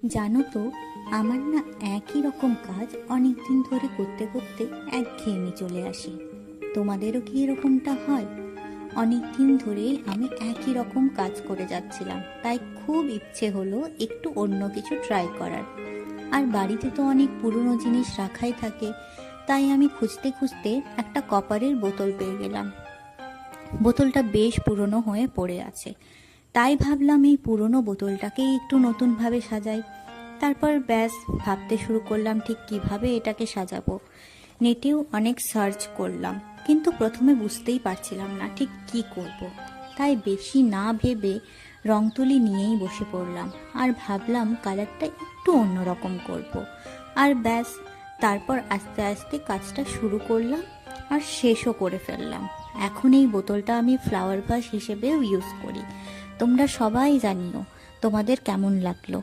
জানো তো, আমার না একই রকম কাজ অনেক দিন ধরে করতে করতে একঘেয়েমি চলে আসে। তোমাদেরও কি এরকমটা হয়? অনেক দিন ধরেই আমি একই রকম কাজ করে যাচ্ছিলাম, তাই খুব ইচ্ছে হলো একটু অন্য কিছু ট্রাই করার। আর বাড়িতে তো অনেক পুরনো জিনিস রাখাই থাকে, তাই আমি খুঁজতে খুঁজতে একটা কপারের বোতল পেয়ে গেলাম। বোতলটা বেশ পুরনো হয়ে পড়ে আছে, তাই ভাবলাম এই পুরনো বোতলটাকেই একটু নতুনভাবে সাজাই। তারপর ব্যাস ভাবতে শুরু করলাম ঠিক কিভাবে এটাকে সাজাবো। নেটেও অনেক সার্চ করলাম, কিন্তু প্রথমে বুঝতেই পারছিলাম না ঠিক কি করব। তাই বেশি না ভেবে রং তুলি নিয়েই বসে পড়লাম আর ভাবলাম কালারটা একটু অন্যরকম করব। আর ব্যাস, তারপর আস্তে আস্তে কাজটা শুরু করলাম আর শেষও করে ফেললাম। এখন এই বোতলটা আমি ফ্লাওয়ার ভাস হিসেবেও ইউজ করি। তোমরা সবাই জানিও তোমাদের কেমন লাগলো।